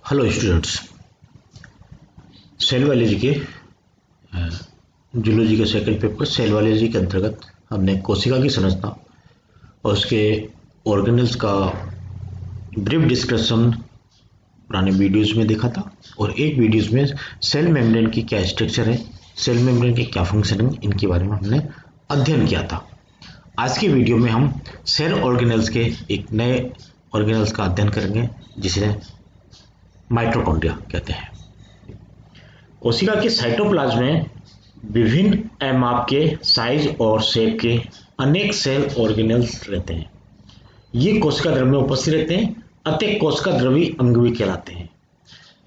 Hello students, cell biology के zoology के second paper cell biology के अंतर्गत हमने कोशिका की संरचना और उसके ऑर्गेनल्स का ब्रीफ डिस्कशन पुराने वीडियोस में देखा था और एक वीडियोस में सेल मेम्ब्रेन की क्या स्ट्रक्चर है, सेल मेम्ब्रेन के क्या फंक्शन है, इनके बारे में हमने अध्ययन किया था। आज के वीडियो में हम सेल ऑर्गेनल्स के एक नए ऑर्गेनल्स का अध्ययन करेंगे जिसे माइटोकॉन्ड्रिया कहते हैं। कोशिका के साइटोप्लाज्म में विभिन्न माप के साइज और शेप के अनेक सेल ऑर्गेनल्स रहते हैं। ये कोशिका द्रव्य में उपस्थित रहते हैं, अतः कोशिका द्रव्य अंग भी कहलाते हैं।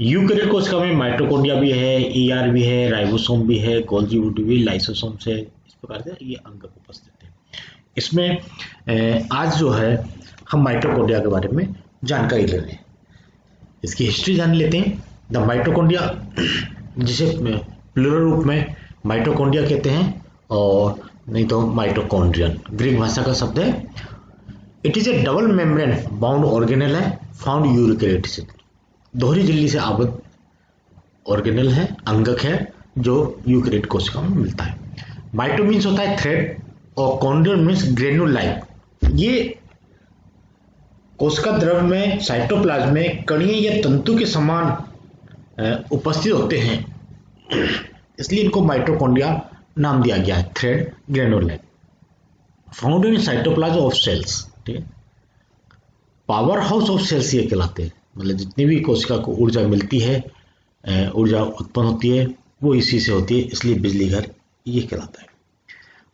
यूकेरियोट कोशिका में माइटोकॉन्ड्रिया भी है, ईआर भी है, राइबोसोम भी है, गोल्गी बॉडी भी, लाइसोसोम से इस प्रकार से ये अंग उपस्थित है। इसमें आज जो है हम माइटोकॉन्ड्रिया के बारे में जानकारी ले रहे हैं, इसकी हिस्ट्री जान लेते हैं। द माइटोकॉन्ड्रिया, जिसे प्लूरल रूप में माइटोकॉन्ड्रिया कहते हैं और नहीं तो माइटोकॉन्ड्रियन, ग्रीक भाषा का शब्द है। It is A double membrane bound organelle है, फाउंड यूकेरियोट से, दोहरी झिल्ली से आबद्ध ऑर्गेनल है, अंगक है जो यूकेरियोट कोशिका में मिलता है। माइटो मीन्स होता है थ्रेड और कॉन्ड्रियन मीन्स ग्रेन्यूल लाइक। ये कोशिका द्रव्य में साइटोप्लाज्म में कणीय या तंतु के समान उपस्थित होते हैं, इसलिए इनको माइटोकॉन्ड्रिया नाम दिया गया है, thread granule like. Found in cytoplasm of cells, ठीक है। पावर हाउस ऑफ सेल्स ये कहलाते हैं, मतलब जितनी भी कोशिका को ऊर्जा मिलती है, ऊर्जा उत्पन्न होती है, वो इसी से होती है, इसलिए बिजली घर ये कहलाता है।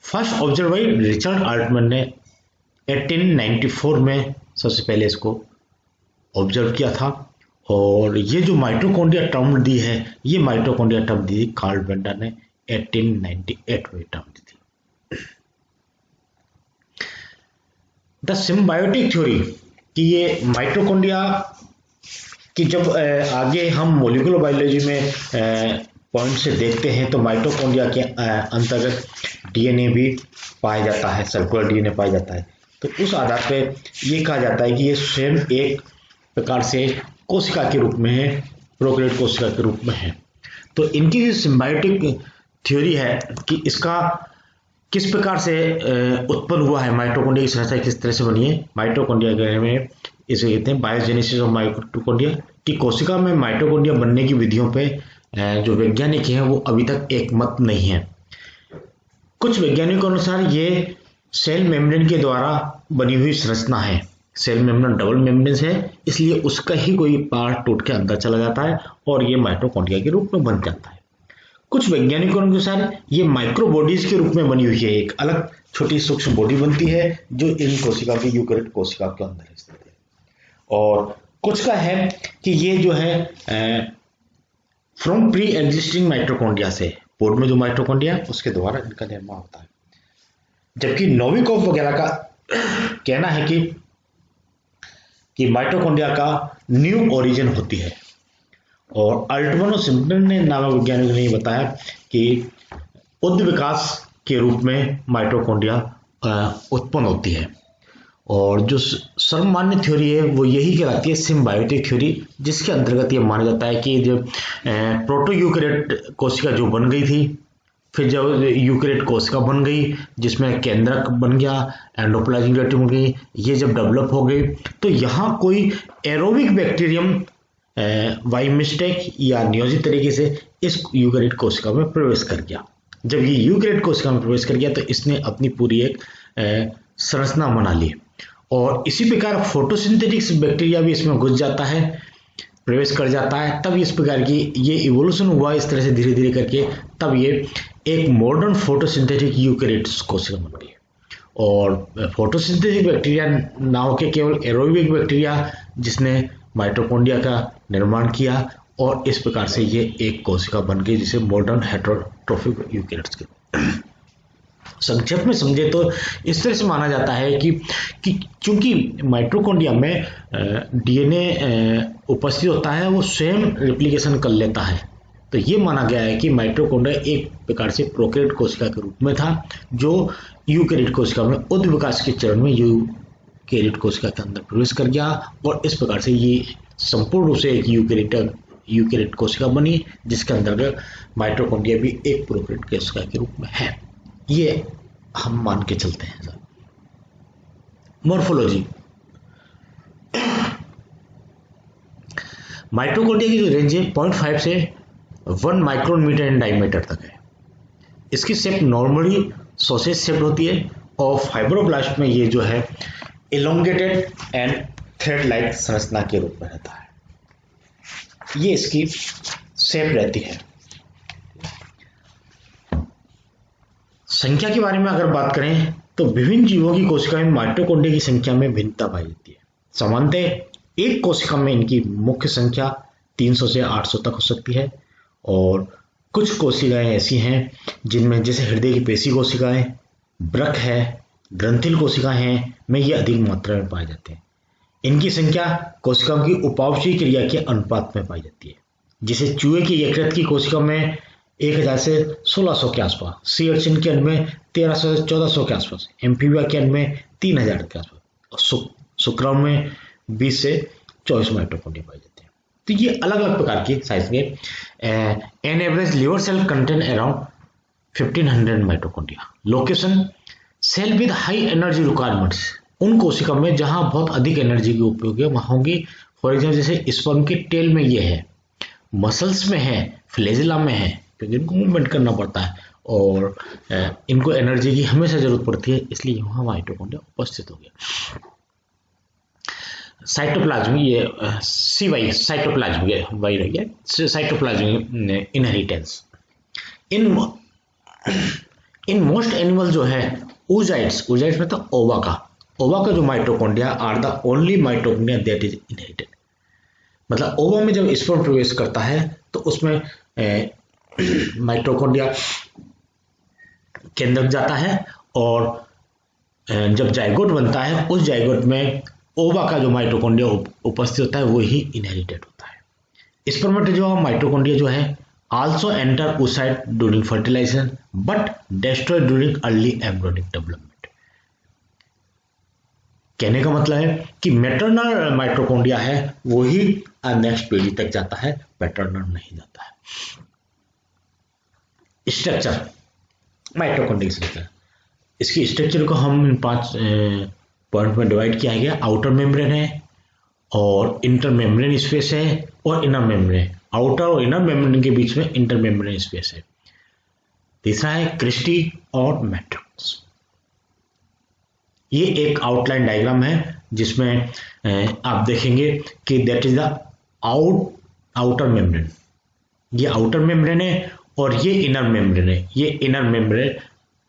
First observe by Richard Altman ने 1894 में सबसे पहले इसको ऑब्जर्व किया था और ये जो माइटोकॉन्ड्रिया टर्म दी है, ये माइटोकॉन्ड्रिया टर्म दी कार्ल बेंडर ने 1898 में टर्म दी थी। द सिम्बायोटिक थ्योरी कि ये माइटोकॉन्ड्रिया की जब आगे हम मॉलिक्यूलर बायोलॉजी में पॉइंट से देखते हैं तो माइटोकॉन्ड्रिया के अंतर्गत डीएनए भी पाया जाता है, सर्कुलर डीएनए पाया जाता है। तो उस आधार पे ये कहा जाता है कि ये स्वयं एक प्रकार से कोशिका के रूप में है, प्रोकैरियोट कोशिका के रूप में है। तो इनकी जो सिम्बायोटिक थ्योरी है कि इसका किस प्रकार से उत्पन्न हुआ है, माइटोकॉन्ड्रिया की संरचना किस तरह से बनी है। माइटोकॉन्ड्रिया में इसे कहते हैं बायोजेनेसिस ऑफ माइटोकॉन्ड्रिया, कि कोशिका में माइटोकॉन्ड्रिया बनने की विधियों पे जो वैज्ञानिक हैं वो अभी तक एक मत नहीं है। कुछ वैज्ञानिकों अनुसार ये सेल मेम्ब्रेन के द्वारा बनी हुई संरचना है। सेल मेम्ब्रेन डबल मेम्ब्रेन है, इसलिए उसका ही कोई पार्ट टूट के अंदर चला जाता है और ये माइटोकॉन्ड्रिया के रूप में बन जाता है। कुछ वैज्ञानिकों के अनुसार ये माइक्रो बॉडीज के रूप में बनी हुई है, एक अलग छोटी सूक्ष्म बॉडी बनती है जो इन कोशिका की यूकेरियोट कोशिका के अंदर स्थित है। और कुछ का है कि ये जो है फ्रॉम प्री एग्जिस्टिंग माइटोकॉन्ड्रिया से, पूर्व में जो माइटोकॉन्ड्रिया उसके द्वारा इनका निर्माण होता है। जबकि नोविकोव वगैरह का कहना है कि माइटोकॉन्ड्रिया का न्यू ओरिजिन होती है और अल्टमैन और सिम्पसन ने नामक वैज्ञानिक ने बताया कि उद्ध विकास के रूप में माइटोकॉन्ड्रिया उत्पन्न होती है। और जो सर्वमान्य थ्योरी है वो यही कहलाती है सिम्बायोटिक थ्योरी, जिसके अंतर्गत ये माना जाता है कि जो प्रोटो यूकेरियोट कोशिका जो बन गई थी, फिर जब यूकेरियोट कोशिका बन गई जिसमें केंद्रक बन गया, एंडोप्लाज्मिक रेटिकुलम बन गई, ये जब डेवलप हो गई तो यहाँ कोई एरोबिक बैक्टीरियम बाई मिस्टेक या नियोजित तरीके से इस यूकेरियोट कोशिका में प्रवेश कर गया। जब ये यूकेरियोट कोशिका में प्रवेश कर गया तो इसने अपनी पूरी एक संरचना बना ली और इसी प्रकार फोटोसिंथेटिक बैक्टीरिया भी इसमें घुस जाता है, प्रवेश कर जाता है। तब इस प्रकार की ये इवोल्यूशन हुआ इस तरह से धीरे धीरे करके, तब ये एक मॉडर्न फोटोसिंथेटिक यूकेरियोट कोशिका बन गई। और फोटोसिंथेटिक बैक्टीरिया नाम के केवल एरोबिक बैक्टीरिया जिसने माइटोकॉन्ड्रिया का निर्माण किया और इस प्रकार से ये एक कोशिका बन गई जिसे मॉडर्न हेटेरोट्रोफिक यूकेरियोट्स कहते। संक्षेप में समझे तो इस तरह से माना जाता है कि चूंकि माइटोकॉन्ड्रिया में डीएनए उपस्थित होता है, वो स्वयं रेप्लिकेशन कर लेता है, तो ये माना गया है कि माइटोकॉन्ड्रिया एक प्रकार से प्रोकैरियोट कोशिका के रूप में था जो यूकेरियोट कोशिका में उद्ध विकास के चरण में यूकेरियोट कोशिका के अंदर प्रवेश कर गया और इस प्रकार से ये संपूर्ण रूप से एक यूकेरियोट कोशिका बनी, जिसके अंतर्गत माइटोकॉन्ड्रिया भी एक प्रोकैरियोट कोशिका के रूप में है। ये हम मान के चलते हैं सर। मॉर्फोलॉजी, माइटोकॉन्ड्रिया की जो रेंज है 0.5 से 1 माइक्रोन मीटर इन डायमीटर तक है। इसकी शेप नॉर्मली सॉसेज शेप होती है और फाइब्रोब्लास्ट में ये जो है इलोंगेटेड एंड थ्रेड लाइक संरचना के रूप में रहता है। ये इसकी शेप रहती है। संख्या के बारे में अगर बात करें तो विभिन्न जीवों की कोशिका में माइटोकॉन्ड्रिया की संख्या में भिन्नता पाई जाती है। सामान्यतः एक कोशिका में इनकी मुख्य संख्या 300 से 800 तक हो सकती है, और कुछ कोशिकाएं ऐसी हैं जिनमें जैसे हृदय की पेशी कोशिकाएं, वृक्क है, ग्रंथिल कोशिकाएं हैं, में ये अधिक मात्रा में पाए जाते हैं। इनकी संख्या कोशिकाओं की उपापचयी क्रिया के अनुपात में पाई जाती है। जिसे चूहे की यकृत की कोशिका में 1000 से 1600 के आसपास, सी अर्चिन के अंड में 1300 से 1400 के आसपास, एम्फीबिया के अंड में 3000 के आसपास, और शुक्राणु में 20 से 24 माइटोकॉन्ड्रिया पाए जाते हैं। तो ये अलग अलग प्रकार की साइज के an average liver cell contain around 1500 mitochondria. Location, cell with high energy requirements, उन कोशिका में जहां बहुत अधिक एनर्जी की उपयोग है वहां होंगी। फॉर एग्जाम्पल जैसे स्पर्म के टेल में ये है, मसल्स में है, फ्लैजेला में है, क्योंकि इनको मूवमेंट करना पड़ता है और इनको एनर्जी की हमेशा जरूरत पड़ती है, इसलिए वहां माइटोकॉन्ड्रिया उपस्थित हो गया। साइटोप्लाज्म, ये CY साइटोप्लाज्म वही रही है, cytoplasm inheritance. In most animal जो है oocytes में तो ओवा का जो mitochondria are the only mitochondria that is inherited. मतलब ओवा में जब स्पर्म प्रवेश करता है तो उसमें माइटोकॉन्ड्रिया के अंदर जाता है, और जब जाइगोट बनता है उस जाइगोट में ओवा का जो माइटोकॉन्ड्रिया उपस्थित होता है वो ही इनहेरिटेड होता है। स्पर्मेटोजोआ माइटोकॉन्ड्रिया जो है also enter oocyte during fertilization but destroy during early embryonic development. कहने का मतलब है कि मैटरनल माइटोकॉन्ड्रिया है वो ही नेक्स्ट पीढ़ी तक जाता है, पैटर्नल नहीं जाता है। स्ट्रक्चर, माइटोकॉन्ड्रिया स्ट्रक्चर, इसकी स्ट्रक्चर को हम इन 5 पॉइंट में डिवाइड किया गया। आउटर मेम्ब्रेन है, और इंटर मेम्ब्रेन स्पेस है, और इनर मेम्ब्रेन। आउटर और इनर मेम्ब्रेन के बीच में इंटर मेम्ब्रेन स्पेस है। तीसरा है क्रिस्टी और मैट्रिक्स। ये एक आउटलाइन डायग्राम है जिसमें आप देखेंगे कि that is the outer membrane. ये आउटर मेम्ब्रेन है और ये इनर मेम्ब्रेन है। ये inner membrane,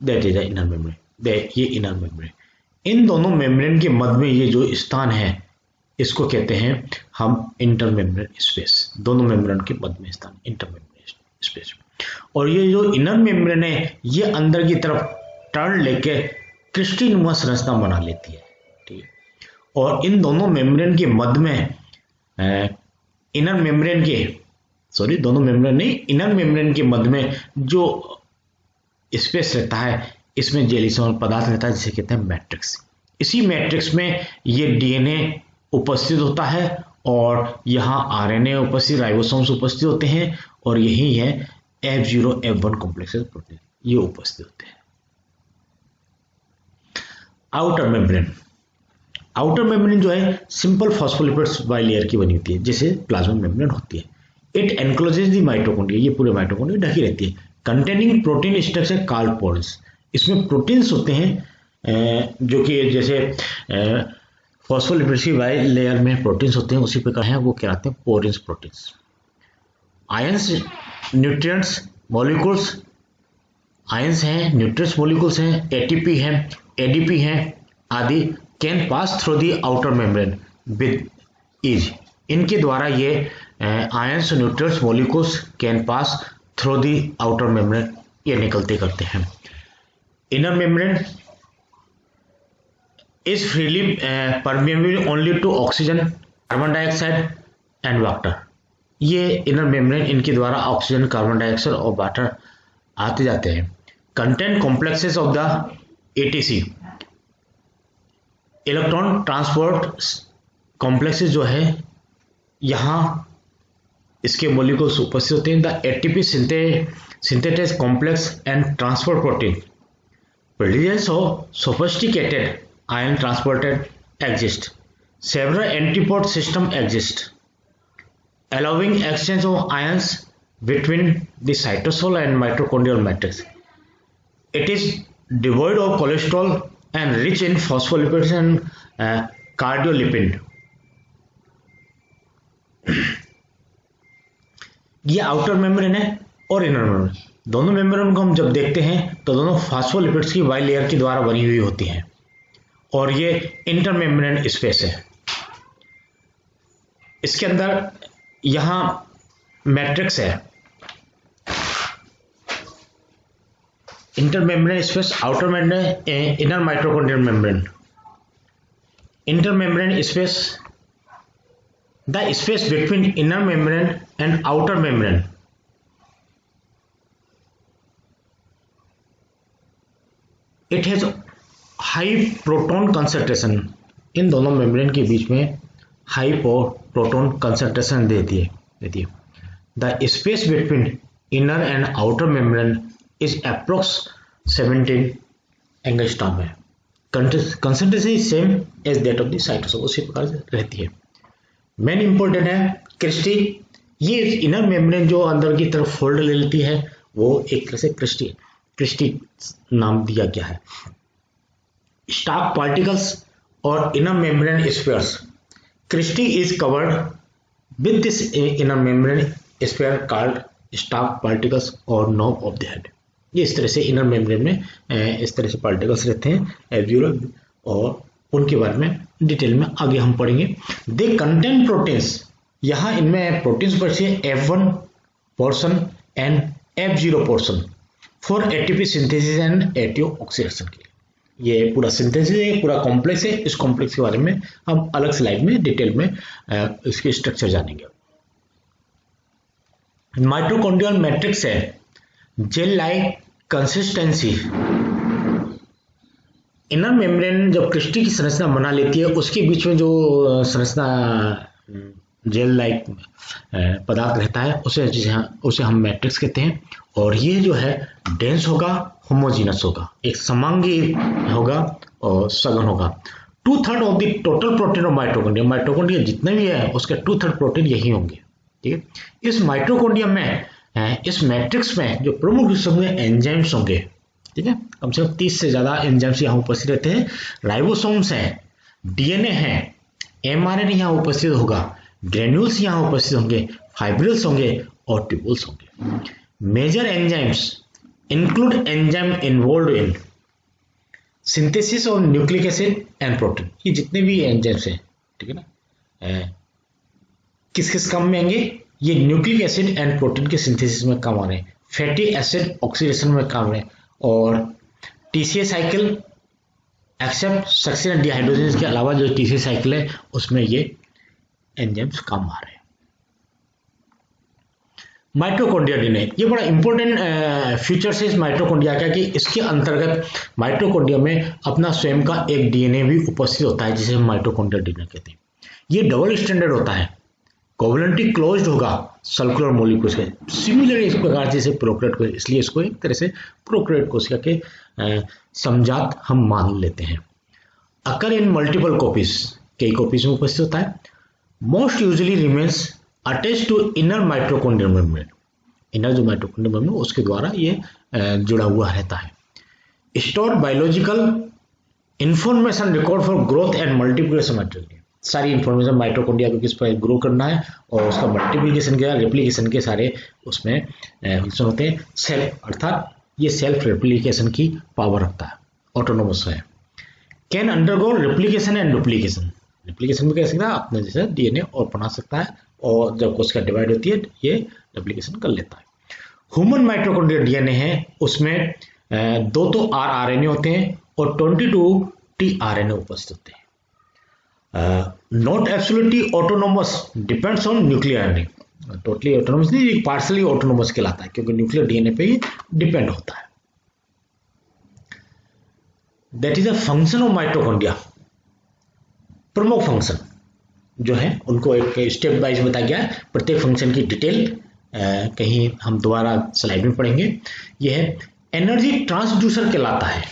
that is the inner membrane, ये इनर मेम्ब्रेन। इन दोनों मेम्ब्रेन के मध्य में ये जो स्थान है इसको कहते हैं हम इंटर मेम्ब्रेन स्पेस। दोनों मेम्ब्रेन के मध्य में स्थान इंटर मेम्ब्रेन स्पेस। और ये जो इनर मेम्ब्रेन है ये अंदर की तरफ टर्न लेके क्रिस्टीनुमा संरचना बना लेती है, ठीक है। और इन दोनों मेम्ब्रेन के मध्य में इनर मेम्ब्रेन के दोनों मेम्ब्रेन नहीं, इनर मेम्ब्रेन के मध्य में जो स्पेस रहता है इसमें जेलीसोमल पदार्थ रहता है जिसे कहते हैं मैट्रिक्स। इसी मैट्रिक्स में ये डीएनए उपस्थित होता है और यहाँ आरएनए उपस्थित, राइबोसोम्स उपस्थित होते हैं, और यही है F0 F1 कॉम्प्लेक्सेस प्रोटीन, ये उपस्थित होते हैं। आउटर मेम्ब्रेन जो है सिंपल फॉस्फोलिपिड्स बाइलेयर की बनी होती है, जैसे प्लाज्मा मेम्ब्रेन होती है। इट एनक्लोजेस द माइटोकॉन्ड्रिया, ये पूरे माइटोकॉन्ड्रिया ढकी रहती है। Containing protein structure called pores, इसमें प्रोटीन्स होते हैं जो कि जैसे फॉस्फोलिपिड्स की बाइलेयर में प्रोटीन्स होते हैं उसी प्रकार हैं, वो कहलाते हैं porins proteins. Ions, nutrients molecules, ions हैं, न्यूट्रिएंट्स मॉलिक्यूल्स हैं, एटीपी हैं, एडीपी हैं आदि, can pass through the outer membrane with ease. इनके द्वारा ये ions, nutrients molecules can pass through the outer membrane, ये निकलते करते हैं। Inner membrane is freely permeable only to oxygen, carbon dioxide and water। ये इनर मेम्ब्रेन इनके द्वारा ऑक्सीजन, कार्बन डाइऑक्साइड और वाटर आते जाते हैं। Content complexes of the ATC, electron transport complexes जो है यहाँ इसके मॉलिक्यूल्स उपस्थित होते हैं। The ATP synthetic complex and transport protein presence of sophisticated ion transporter exist. Several antipod system exist, allowing exchange of ions between the cytosol and mitochondrial matrix. It is devoid of cholesterol and rich in phospholipids and cardiolipid. ये outer membrane है और inner membrane, दोनों membrane को हम जब देखते हैं तो दोनों फास्फोलिपिड्स की बाई लेयर के द्वारा बनी हुई होती हैं और ये इंटर मेम्ब्रेन स्पेस है। इसके अंदर यहाँ मैट्रिक्स है, inter membrane space, outer membrane, inner mitochondrial membrane, inter membrane space, the space between inner membrane and outer membrane. It has high proton concentration. इन दोनों मेम्ब्रेन के बीच में हाई प्रोटॉन कंसंट्रेशन देती है। The space between inner and outer membrane is approx 17 angstrom है। Concentration is same as that of the cytosol, उसी प्रकार से रहती है। मेन इंपॉर्टेंट है क्रिस्टी, ये इनर मेम्ब्रेन जो अंदर की तरफ फोल्ड ले लेती है वो एक तरह से क्रिस्टी नाम दिया गया है। स्टार्क पार्टिकल्स और inner membrane spheres, cristae is covered with this inner membrane sphere called stalked particles और नॉब ऑफ द हेड। ये इस तरह से इनर मेम्ब्रेन में इस तरह से पार्टिकल्स रहते हैं एल्वियोलर, और उनके बारे में डिटेल में आगे हम पढ़ेंगे। दे कंटेन प्रोटीन्स, यहाँ इनमें प्रोटीन्स बचे F1 portion and F0 portion for ATP synthesis and ATO oxidation के लिए। ये पूरा सिंथेसिस है, पूरा कॉम्प्लेक्स है। इस कॉम्प्लेक्स के बारे में हम अलग स्लाइड में डिटेल में इसके स्ट्रक्चर जानेंगे। माइटोकॉन्ड्रियल मैट्रिक्स है gel like consistency. Inner membrane जब क्रिस्टी की संरचना बना लेती है, उसके बीच में जो संरचना जेल लाइक पदार्थ रहता है उसे हम मैट्रिक्स कहते हैं। और ये जो है डेंस होगा, होमोजीनस होगा, एक समांगी होगा और सघन होगा। 2/3 of the total protein of mitochondria जितने भी है उसके 2/3 प्रोटीन यही होंगे। ठीक है, इस माइटोकॉन्ड्रिया में इस मैट्रिक्स में जो प्रमुख हिस्से होंगे एंजाइम्स होंगे। ठीक है, कम से कम 30 से ज्यादा एंजाइम्स यहाँ उपस्थित रहते हैं। राइबोसोम्स हैं, डीएनए है, एमआरएनए यहाँ उपस्थित होगा, ग्रेन्यूल्स यहाँ उपस्थित होंगे, फाइब्रिल्स होंगे और ट्यूबुल्स होंगे। Major enzymes include enzyme involved in synthesis of nucleic acid and protein. ये जितने भी एंजाइम्स हैं, ठीक है ना, किस किस काम में आएंगे? ये न्यूक्लिक एसिड एंड प्रोटीन के सिंथेसिस में काम आ रहे हैं, फैटी एसिड ऑक्सीडेशन में काम आ रहे हैं, और TCA cycle except successive dehydrogenase के अलावा जो टीसीए साइकिल है उसमें ये एंजाइम्स काम आ रहे हैं। माइटोकॉन्ड्रिया डीएनए, ये बड़ा इंपॉर्टेंट फीचर्स है इस माइटोकॉन्ड्रिया का कि इसके अंतर्गत माइटोकॉन्ड्रिया में अपना स्वयं का एक डीएनए भी उपस्थित होता है जिसे हम माइटोकॉन्ड्रिया डीएनए कहते हैं। ये डबल स्टैंडर्ड होता है, कोवलेंटली क्लोज्ड होगा सर्कुलर मॉलिक्यूल्स के, सिमिलर इस प्रकार जैसे प्रोकैरियोट को, इसलिए इसको एक तरह से प्रोकैरियोट कोशिका के समजात हम मान लेते हैं। अकर इन मल्टीपल कॉपीज, कई कॉपीज में उपस्थित होता है। Most usually remains attach to inner mitochondrial membrane, inner जो माइटोकॉन्ड्रियल मेम्ब्रेन उसके द्वारा ये जुड़ा हुआ रहता है। Store biological information record for growth and multiplication mitochondria, सारी इंफॉर्मेशन माइटोकॉन्ड्रिया को किस पर ग्रो करना है और उसका मल्टीप्लिकेशन के रेप्लिकेशन के सारे उसमें फंक्शन होते हैं। सेल्फ, अर्थात ये सेल्फ रेप्लिकेशन की पावर रखता है, ऑटोनोमस है। Can undergo replication and duplication, replication भी कह सकता है अपने जैसे डीएनए और बना सकता है, और जब कोशिका डिवाइड होती है ये रेप्लिकेशन कर लेता है। ह्यूमन माइटोकॉन्ड्रियल डीएनए है, उसमें 2 तो आरएनए होते हैं और 22 टीआरएनए उपस्थित होते हैं। Not absolutely autonomous, depends on nuclear RNA, totally autonomous नहीं, पार्शली ऑटोनोमस कहलाता है क्योंकि न्यूक्लियर डीएनए पे ही डिपेंड होता है। That is a function of mitochondria, प्रमुख फंक्शन जो है उनको एक स्टेप वाइज बताया गया है, प्रत्येक फंक्शन की डिटेल कहीं हम दोबारा स्लाइड में पढ़ेंगे। यह है एनर्जी ट्रांसड्यूसर कहलाता है।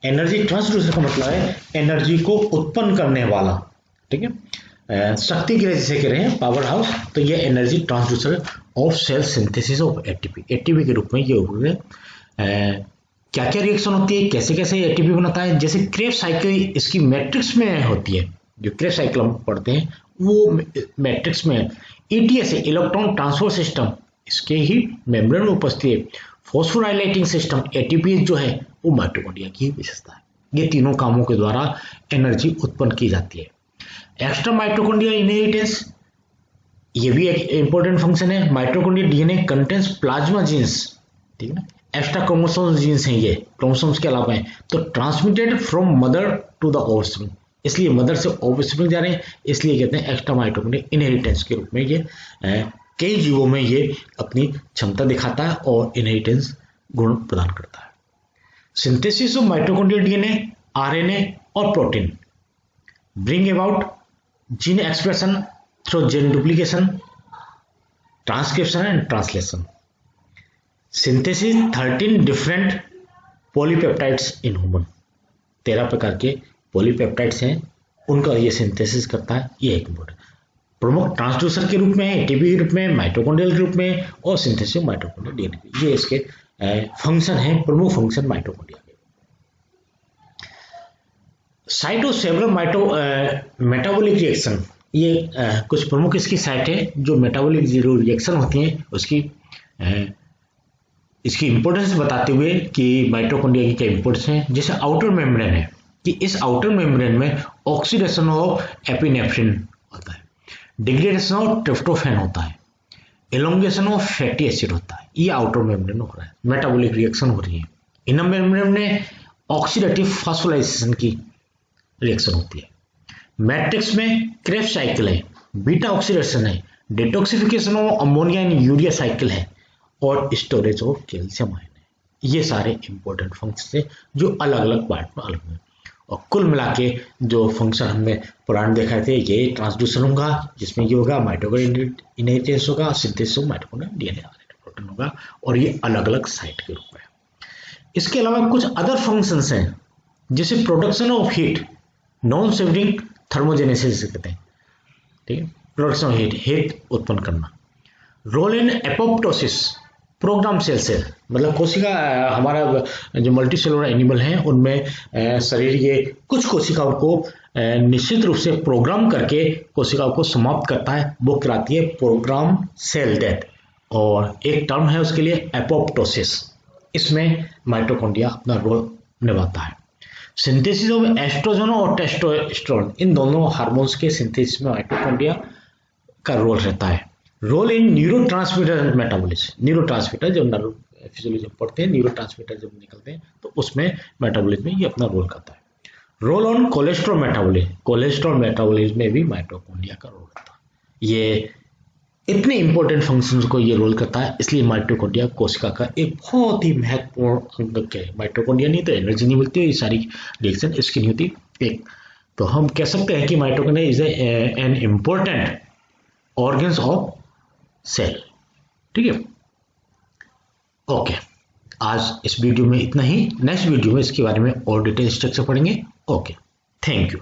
एनर्जी ट्रांसड्यूसर का मतलब है एनर्जी को उत्पन्न करने वाला, ठीक है, शक्ति गृह जिसे कह रहे हैं, पावर हाउस। तो ये energy transducer of cell synthesis of ATP, ATP के रूप में ये उपयोग है। क्या क्या रिएक्शन होती है, कैसे कैसे एटीपी बनता है, जैसे क्रेब्स साइकिल इसकी मैट्रिक्स में होती है, जो क्रेब्स साइकिल हम पढ़ते हैं वो मैट्रिक्स में। ईटीएस इलेक्ट्रॉन ट्रांसफर सिस्टम, इसके ही मेम्ब्रेन में उपस्थित है। फॉस्फोराइलेटिंग सिस्टम, एटीपी जो है वो माइटोकॉन्ड्रिया की विशेषता है। ये तीनों कामों के द्वारा एनर्जी उत्पन्न की जाती है। एक्स्ट्रा माइटोकॉन्ड्रिया इनहेरिटेंस, ये भी एक इंपॉर्टेंट फंक्शन है। Mitochondria DNA contains plasma genes, ठीक है ना, एक्स्ट्रा क्रोमोसोम्स जीन्स हैं ये, क्रोमोसोम्स के अलावा हैं, तो transmitted from mother to the offspring, इसलिए मदर से ऑफस्प्रिंग जा रहे हैं, इसलिए कहते हैं एक्स्ट्रा माइटोकॉन्ड्रिया इनहेरिटेंस के रूप में ये कई जीवों में ये अपनी क्षमता दिखाता है और इनहेरिटेंस गुण प्रदान करता है। Synthesis of mitochondrial DNA, RNA और protein bring about gene expression through gene duplication, transcription and translation. Synthesis 13 different polypeptides in human, 13 प्रकार के पॉलीपेप्टाइड्स हैं, उनका ये सिंथेसिस करता है। ये एक इम्पोर्टेंट प्रमुख ट्रांसड्यूसर के रूप में, एटीपी के रूप में, माइटोकॉन्ड्रियल के रूप में और सिंथेसिस माइटोकॉन्ड्रियल डीएनए, ये इसके फंक्शन है, प्रमुख फंक्शन माइटोकॉन्ड्रिया के। Site of several metabolic reaction, ये कुछ प्रमुख इसकी साइट है जो मेटाबॉलिक जो रिएक्शन होती हैं उसकी इसकी इंपॉर्टेंस बताते हुए कि माइटोकॉन्ड्रिया की क्या इंपॉर्टेंस है। जैसे आउटर मेम्ब्रेन है कि इस आउटर मेम्ब्रेन में ऑक्सीडेशन ऑफ एपिनेफ्रिन होता है, डिग्रेडेशन ऑफ ट्रिप्टोफैन होता है, एलोंगेशन ऑफ फैटी एसिड होता है, ये आउटर मेम्ब्रेन हो रहा है, मेटाबॉलिक रिएक्शन हो रही है। इनर मेम्ब्रेन में ऑक्सीडेटिव फॉस्फोराइलेशन की रिएक्शन होती है। मैट्रिक्स में क्रेब्स साइकिल है, बीटा ऑक्सीडेशन है, detoxification of ammonia and urea cycle है और स्टोरेज ऑफ कैल्शियम आयन है। ये सारे इंपॉर्टेंट फंक्शन है जो अलग अलग पार्ट में अलग है, और कुल मिला के जो फंक्शन हमने पुराने देखा थे, ये ट्रांसड्यूसर होगा जिसमें ये होगा माइटोकॉन्ड्रियल इनहेरिटेंस होगा, synthesis of mitochondrial DNA protein होगा, और ये अलग अलग साइट के रूप में। इसके अलावा कुछ अदर फंक्शंस हैं जैसे production of heat, non shivering thermogenesis कहते हैं, ठीक है, प्रोडक्शन ऑफ हीट उत्पन्न करना। Role in apoptosis, program cell से मतलब कोशिका, हमारा जो मल्टी सेलुलर एनिमल हैं उनमें शरीर ये कुछ कोशिकाओं को निश्चित रूप से प्रोग्राम करके कोशिकाओं को समाप्त करता है, वो कराती है प्रोग्राम सेल डेथ, और एक टर्म है उसके लिए एपोप्टोसिस। इसमें माइटोकॉन्ड्रिया अपना रोल निभाता है। सिंथेसिस ऑफ एस्ट्रोजन और टेस्टोस्टेरोन, इन दोनों हार्मोन्स के सिंथेसिस में माइटोकॉन्ड्रिया का रोल रहता है। Role in neurotransmitter and metabolism, neurotransmitter जब फिजियोलॉजी में पढ़ते हैं, न्यूरोट्रांसमीटर जब निकलते हैं तो उसमें मेटाबॉलिज्म में ये अपना रोल करता है। Roll on cholesterol metabolism, cholesterol metabolism में भी माइटोकॉन्ड्रिया का रोल रहता है। ये इतने इंपॉर्टेंट फंक्शंस को ये रोल करता है, इसलिए माइटोकॉन्ड्रिया कोशिका का एक बहुत ही महत्वपूर्ण अंग है। माइटोकॉन्ड्रिया नहीं तो एनर्जी नहीं मिलती, ये सारी रिएक्शन इसकी नहीं होती। एक तो हम कह सकते हैं कि mitochondria is an important organs of cell, ठीक है। ओके, आज इस वीडियो में इतना ही। नेक्स्ट वीडियो में इसके बारे में और डिटेल स्ट्रक्चर पढ़ेंगे। Okay, thank you.